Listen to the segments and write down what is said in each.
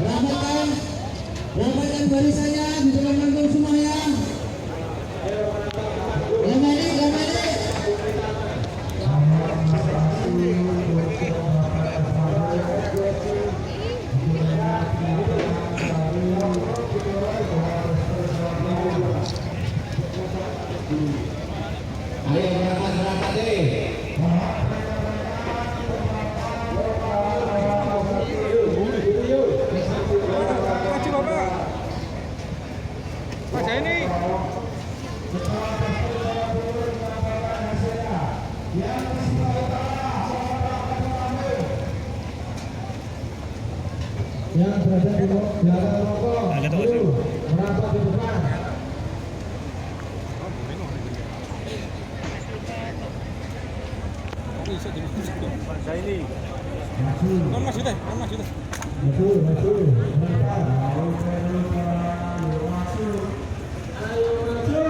Rapatkan, rapatkan barisannya, bisa menonton semua ya. Kembali. Ayo berangkat deh. Maju Bapak. Mas ini. Yang berada di belakang rokok, merapat di depan. Saya ini. Maju, Mas sudah. maju, merapat. Ayo maju.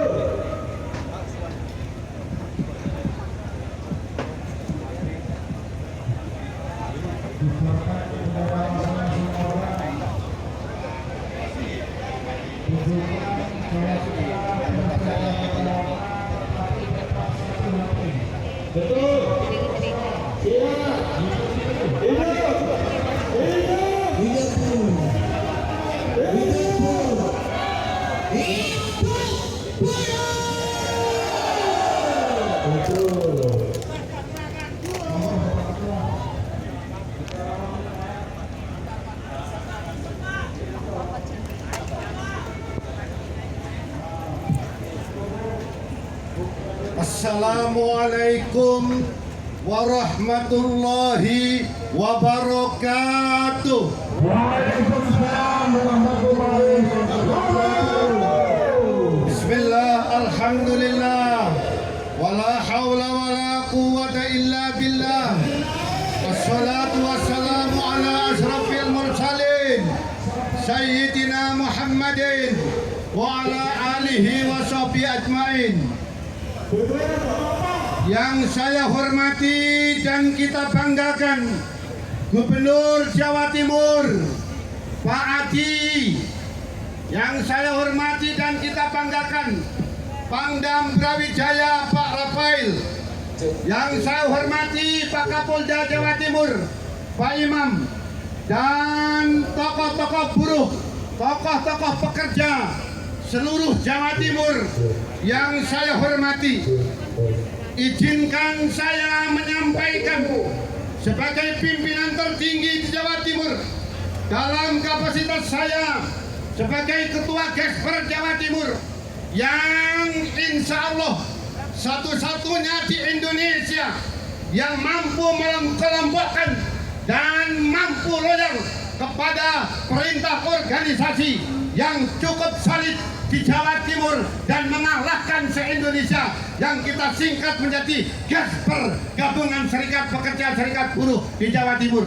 Betul. Siap. Assalamualaikum warahmatullahi wabarakatuh. Waalaikumsalam warahmatullahi wabarakatuh. Bismillah, alhamdulillah, wala hawla wala quwwata illa billah. Wassalatu wassalamu ala asrafil mursalin Sayyidina Muhammadin wa ala alihi wa sahbihi ajmain. Yang saya hormati dan kita banggakan Gubernur Jawa Timur Pak Adi. Yang saya hormati dan kita banggakan Pangdam Brawijaya Pak Rafael. Yang saya hormati Pak Kapolda Jawa Timur Pak Imam. Dan tokoh-tokoh buruh, tokoh-tokoh pekerja seluruh Jawa Timur yang saya hormati. Izinkan saya menyampaikan sebagai pimpinan tertinggi di Jawa Timur dalam kapasitas saya sebagai Ketua Gesper Jawa Timur yang insya Allah satu-satunya di Indonesia yang mampu mengelompokkan dan mampu loyal kepada perintah organisasi yang cukup solid di Jawa Timur dan mengalahkan se-Indonesia yang kita singkat menjadi Gesper, Gabungan Serikat Pekerja Serikat Buruh di Jawa Timur.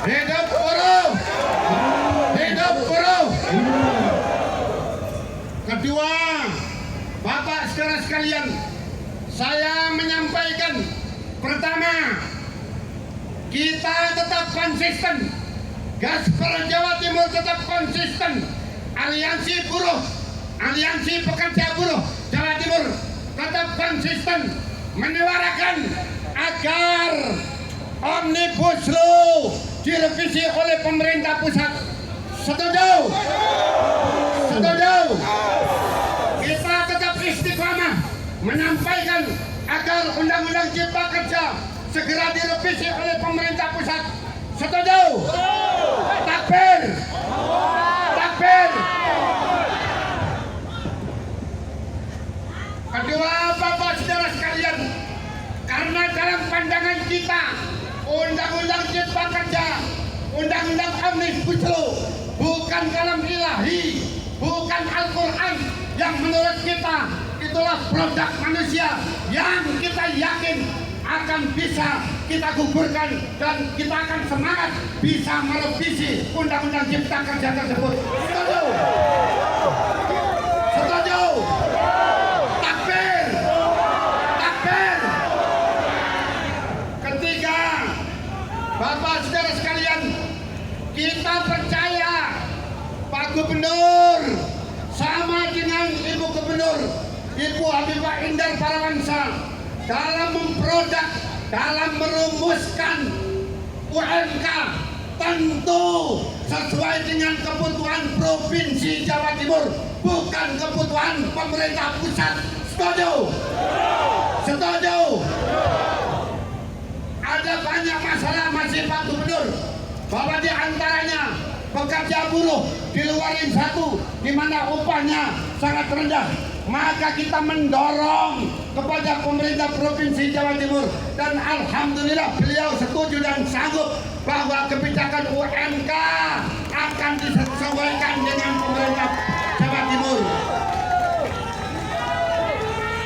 Hidup buruh! Hidup buruh! Kedua, Bapak saudara sekalian, saya menyampaikan pertama, kita tetap konsisten. Gesper Jawa Timur tetap konsisten. Aliansi buruh, aliansi pekerja buruh Jawa Timur tetap konsisten menyuarakan agar Omnibus Law direvisi oleh pemerintah pusat. Setuju? Setuju? Kita tetap istiqomah menyampaikan agar Undang-Undang Cipta Kerja segera direvisi oleh pemerintah pusat. Setuju? Takbir! Takbir! Kedua, Bapak saudara sekalian, karena dalam pandangan kita Undang-Undang Cipta Kerja, Undang-Undang Omnibus Law bukan kalam ilahi, bukan Al-Quran yang menurut kita itulah produk manusia yang kita yakin akan bisa kita gugurkan dan kita akan semangat bisa merevisi Undang-Undang Cipta Kerja tersebut. Setuju? Setuju? Takbir! Takbir! Ketiga, Bapak saudara sekalian, Pak Gubernur sama dengan Ibu Gubernur Ibu Habibah Indar Parawansa dalam memproduk, dalam merumuskan UMK tentu sesuai dengan kebutuhan Provinsi Jawa Timur, bukan kebutuhan pemerintah pusat. Setuju? Setuju? Ada banyak masalah masih Pak Gubernur, bahwa di antaranya pekerja buruh di luar Ring 1 di mana upahnya sangat rendah. Maka kita mendorong kepada pemerintah Provinsi Jawa Timur, dan alhamdulillah beliau setuju dan sanggup bahwa kebijakan UMK akan disesuaikan dengan pemerintah Jawa Timur.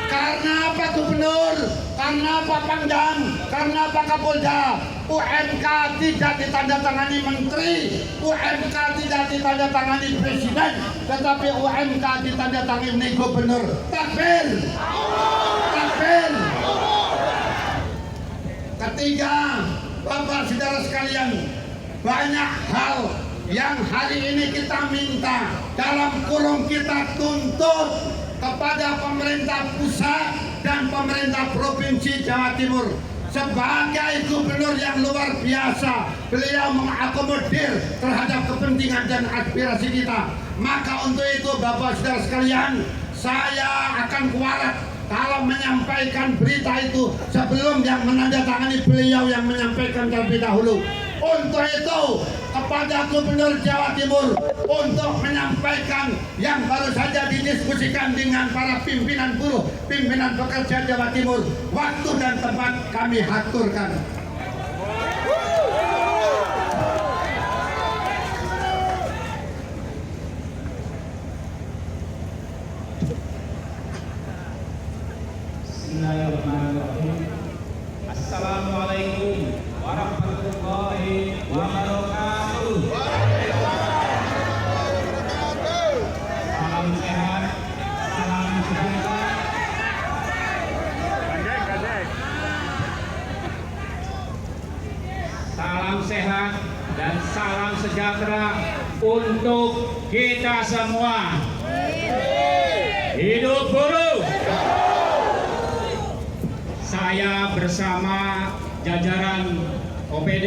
Karena Pak Gubernur, karena Pak Pangdam, karena Pak Kapolda, UMK tidak ditandatangani menteri, UMK tidak ditandatangani presiden, tetapi UMK ditandatangani gubernur. Takbir! Takbir! Ketiga, Bapak saudara sekalian, banyak hal yang hari ini kita minta, dalam kurung kita tuntut kepada pemerintah pusat dan pemerintah Provinsi Jawa Timur. Sebagai gubernur yang luar biasa, beliau mengakomodir terhadap kepentingan dan aspirasi kita. Maka untuk itu Bapak saudara sekalian, saya akan kualat kalau menyampaikan berita itu sebelum yang menandatangani beliau yang menyampaikan terlebih dahulu. Untuk itu kepada Gubernur Jawa Timur untuk menyampaikan yang baru saja didiskusikan dengan para pimpinan buruh, pimpinan pekerja Jawa Timur, waktu dan tempat kami haturkan. Bismillahirrahmanirrahim. Assalamualaikum warahmatullahi wabarakatuh. Salam sehat, salam sejahtera. Salam sehat dan salam sejahtera untuk kita semua. Hidup buruh! Saya bersama jajaran OPD,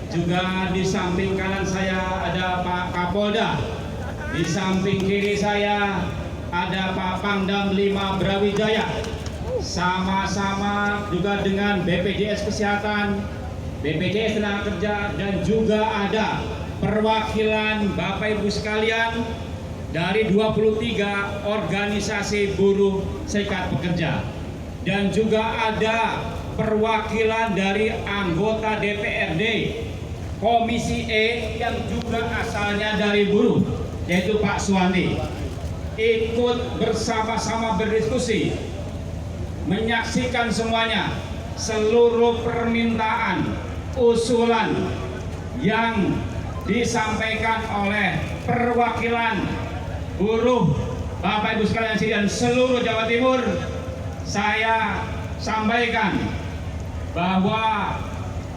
juga di samping kanan saya ada Pak Kapolda, di samping kiri saya ada Pak Pangdam 5 Brawijaya, sama-sama juga dengan BPJS Kesehatan, BPJS Tenaga Kerja, dan juga ada perwakilan Bapak Ibu sekalian dari 23 organisasi buruh serikat pekerja, dan juga ada perwakilan dari anggota DPRD Komisi E yang juga asalnya dari buruh, yaitu Pak Suwandi, ikut bersama-sama berdiskusi, menyaksikan semuanya, seluruh permintaan, usulan yang disampaikan oleh perwakilan buruh Bapak Ibu sekalian dan seluruh Jawa Timur. Saya sampaikan bahwa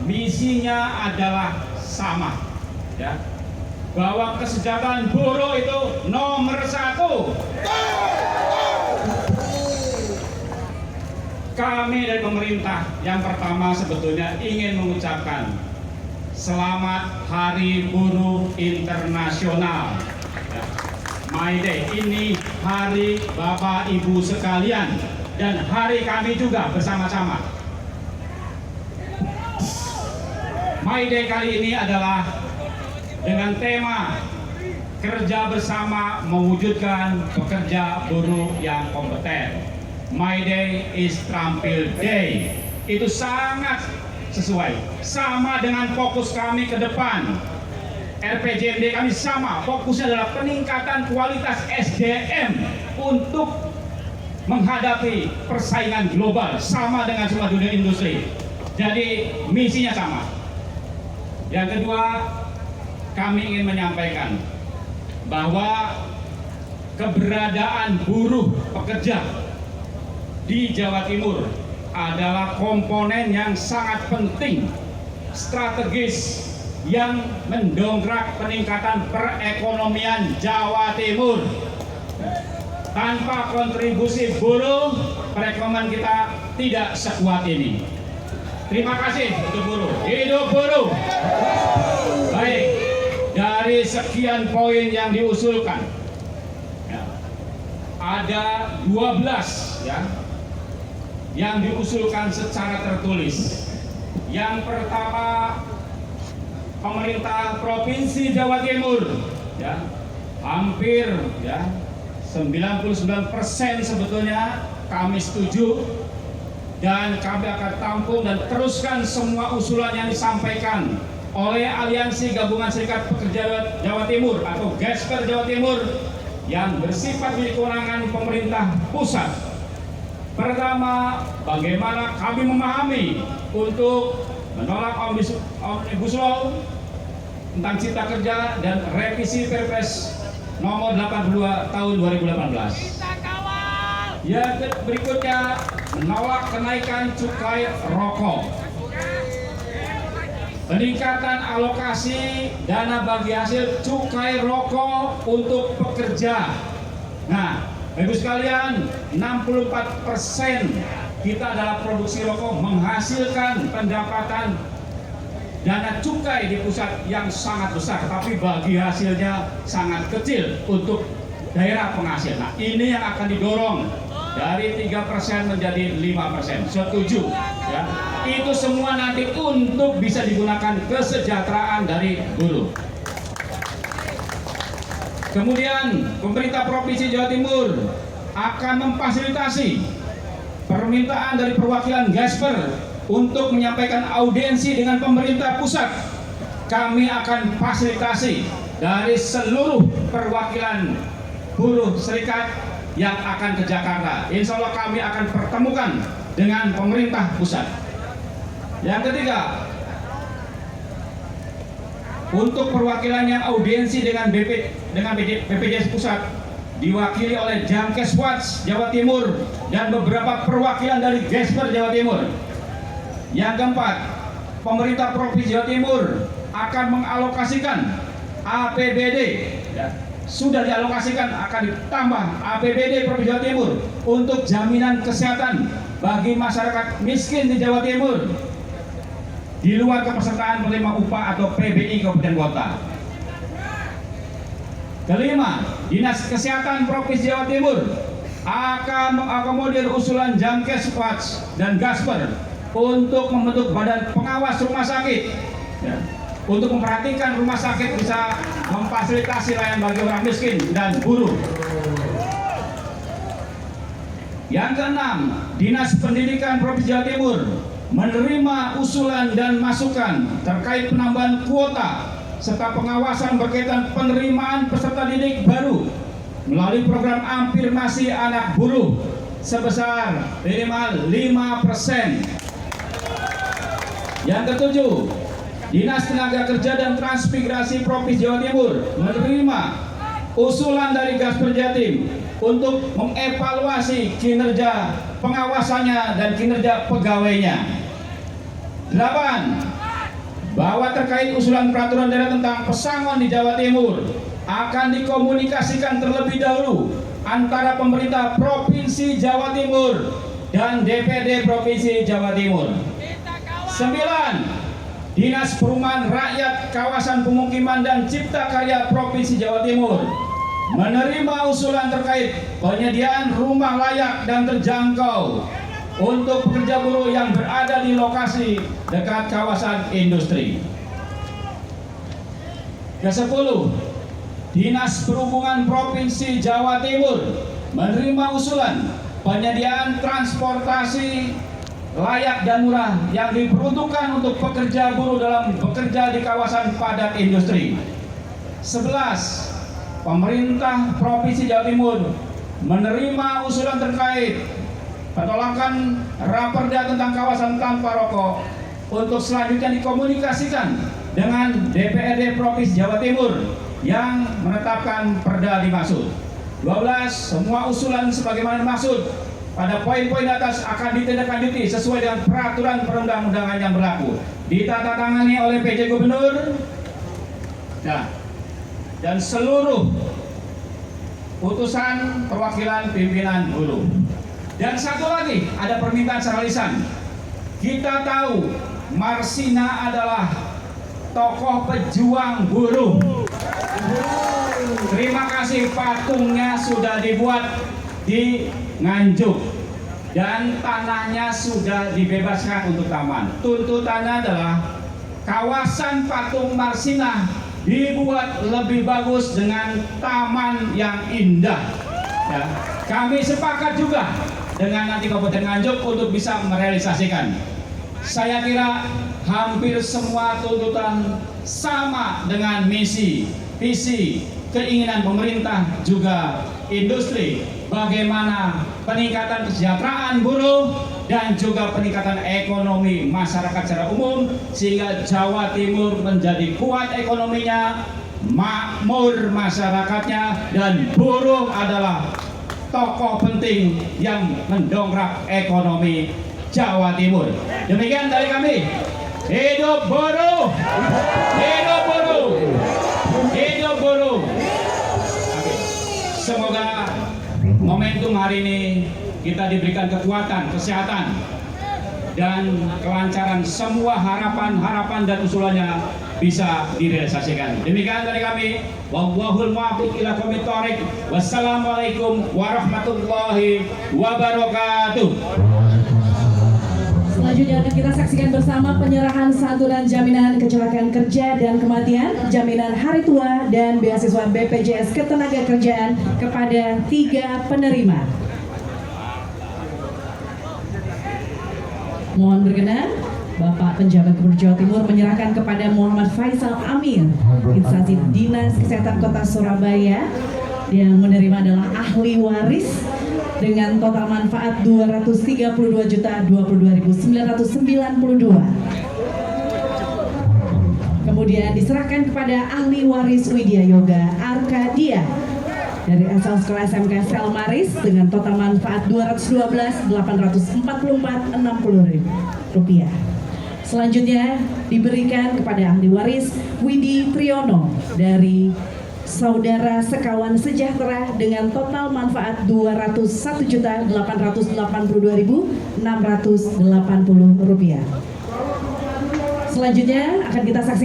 misinya adalah sama, ya, bahwa kesejahteraan buruh itu nomor 1. Kami dari pemerintah yang pertama sebetulnya ingin mengucapkan selamat Hari Buruh Internasional, ya. May Day ini hari Bapak Ibu sekalian dan hari kami juga bersama-sama. May Day kali ini adalah dengan tema kerja bersama mewujudkan pekerja buruh yang kompeten. My Day is Trampil Day. Itu sangat sesuai, sama dengan fokus kami ke depan. RPJMD kami sama, fokusnya adalah peningkatan kualitas SDM untuk menghadapi persaingan global, sama dengan semua dunia industri. Jadi misinya sama. Yang kedua, kami ingin menyampaikan bahwa keberadaan buruh pekerja di Jawa Timur adalah komponen yang sangat penting, strategis yang mendongkrak peningkatan perekonomian Jawa Timur. Tanpa kontribusi buruh, perekonomian kita tidak sekuat ini. Terima kasih untuk buruh. Hidup buruh. Baik, dari sekian poin yang diusulkan, ya, ada 12 ya yang diusulkan secara tertulis. Yang pertama, pemerintah Provinsi Jawa Timur, ya, hampir ya 99% sebetulnya kami setuju, dan kami akan tampung dan teruskan semua usulan yang disampaikan oleh Aliansi Gabungan Serikat Pekerja Jawa Timur atau Gesper Jawa Timur yang bersifat milik kewenangan pemerintah pusat. Pertama, bagaimana kami memahami untuk menolak Omnibus Law tentang Cipta Kerja dan revisi Perpres nomor 82 tahun 2018. Yang berikutnya, menolak kenaikan cukai rokok. Peningkatan alokasi dana bagi hasil cukai rokok untuk pekerja. Nah, Ibu sekalian, 64% kita adalah produksi rokok menghasilkan pendapatan dana cukai di pusat yang sangat besar, tapi bagi hasilnya sangat kecil untuk daerah penghasil. Nah, ini yang akan didorong dari 3% menjadi 5%. Setuju? Ya. Itu semua nanti untuk bisa digunakan kesejahteraan dari buruh. Kemudian, pemerintah Provinsi Jawa Timur akan memfasilitasi permintaan dari perwakilan Gesper untuk menyampaikan audiensi dengan pemerintah pusat. Kami akan fasilitasi dari seluruh perwakilan buruh serikat yang akan ke Jakarta. Insya Allah kami akan pertemukan dengan pemerintah pusat. Yang ketiga, untuk perwakilan yang audiensi dengan BPJS Pusat diwakili oleh Jamkeswatch Jawa Timur dan beberapa perwakilan dari Gesper Jawa Timur. Yang keempat, pemerintah Provinsi Jawa Timur akan mengalokasikan APBD, ya, sudah dialokasikan, akan ditambah APBD Provinsi Jawa Timur untuk jaminan kesehatan bagi masyarakat miskin di Jawa Timur di luar kepesertaan penerima upah atau PBI Kabupaten Kota. Kelima, Dinas Kesehatan Provinsi Jawa Timur akan mengakomodir usulan Jamkeswatch dan Gasper untuk membentuk badan pengawas rumah sakit, ya, untuk memperhatikan rumah sakit bisa memfasilitasi layanan bagi orang miskin dan buruh. Yang keenam, Dinas Pendidikan Provinsi Jawa Timur menerima usulan dan masukan terkait penambahan kuota serta pengawasan berkaitan penerimaan peserta didik baru melalui program afirmasi anak buruh sebesar minimal 5%. Yang ketujuh, Dinas Tenaga Kerja dan Transmigrasi Provinsi Jawa Timur menerima usulan dari Gasper Jatim untuk mengevaluasi kinerja pengawasannya dan kinerja pegawainya. 8. Bahwa terkait usulan peraturan daerah tentang pesangon di Jawa Timur akan dikomunikasikan terlebih dahulu antara pemerintah Provinsi Jawa Timur dan DPRD Provinsi Jawa Timur. 9. Dinas Perumahan Rakyat Kawasan Pemukiman dan Cipta Karya Provinsi Jawa Timur menerima usulan terkait penyediaan rumah layak dan terjangkau untuk pekerja buruh yang berada di lokasi dekat kawasan industri. Ke-10, Dinas Perhubungan Provinsi Jawa Timur menerima usulan penyediaan transportasi layak dan murah yang diperuntukkan untuk pekerja buruh dalam bekerja di kawasan padat industri. 11. Pemerintah Provinsi Jawa Timur menerima usulan terkait penolakan raperda tentang kawasan tanpa rokok untuk selanjutnya dikomunikasikan dengan DPRD Provinsi Jawa Timur yang menetapkan perda dimaksud. 12. Semua usulan sebagaimana dimaksud pada poin-poin atas akan ditindaklanjuti sesuai dengan peraturan perundang-undangan yang berlaku. Ditandatangani oleh PJ Gubernur dan seluruh putusan perwakilan pimpinan buruh. Dan satu lagi, ada permintaan secara lisan. Kita tahu Marsina adalah tokoh pejuang buruh. Terima kasih, patungnya sudah dibuat di Nganjuk dan tanahnya sudah dibebaskan untuk taman. Tuntutannya adalah kawasan patung Marsina dibuat lebih bagus dengan taman yang indah. Ya, kami sepakat juga dengan nanti Kabupaten Nganjuk untuk bisa merealisasikan. Saya kira hampir semua tuntutan sama dengan misi, visi, keinginan pemerintah juga industri. Bagaimana peningkatan kesejahteraan buruh dan juga peningkatan ekonomi masyarakat secara umum sehingga Jawa Timur menjadi kuat ekonominya, makmur masyarakatnya, dan buruh adalah tokoh penting yang mendongkrak ekonomi Jawa Timur. Demikian dari kami. Hidup buruh! Hidup buruh! Hidup buruh! Oke. Semoga momentum hari ini kita diberikan kekuatan, kesehatan, dan kelancaran. Semua harapan-harapan dan usulannya bisa direalisasikan. Demikian dari kami. Wallahul muwaffiq ila aqwamit thoriq. Wassalamualaikum warahmatullahi wabarakatuh. Selanjutnya akan kita saksikan bersama penyerahan santunan jaminan kecelakaan kerja dan kematian, jaminan hari tua, dan beasiswa BPJS Ketenagakerjaan kepada 3 penerima. Mohon berkenan, Bapak Penjabat Gubernur Jawa Timur menyerahkan kepada Muhammad Faisal Amir, instansi Dinas Kesehatan Kota Surabaya, yang menerima adalah ahli waris dengan total manfaat 232.022.992. Kemudian diserahkan kepada ahli waris Widya Yoga Arkadia dari asal sekolah SMK Selmaris dengan total manfaat Rp212.844.60. Selanjutnya diberikan kepada ahli waris Widi Triyono dari Saudara Sekawan Sejahtera dengan total manfaat Rp201.882.680. Selanjutnya akan kita saksikan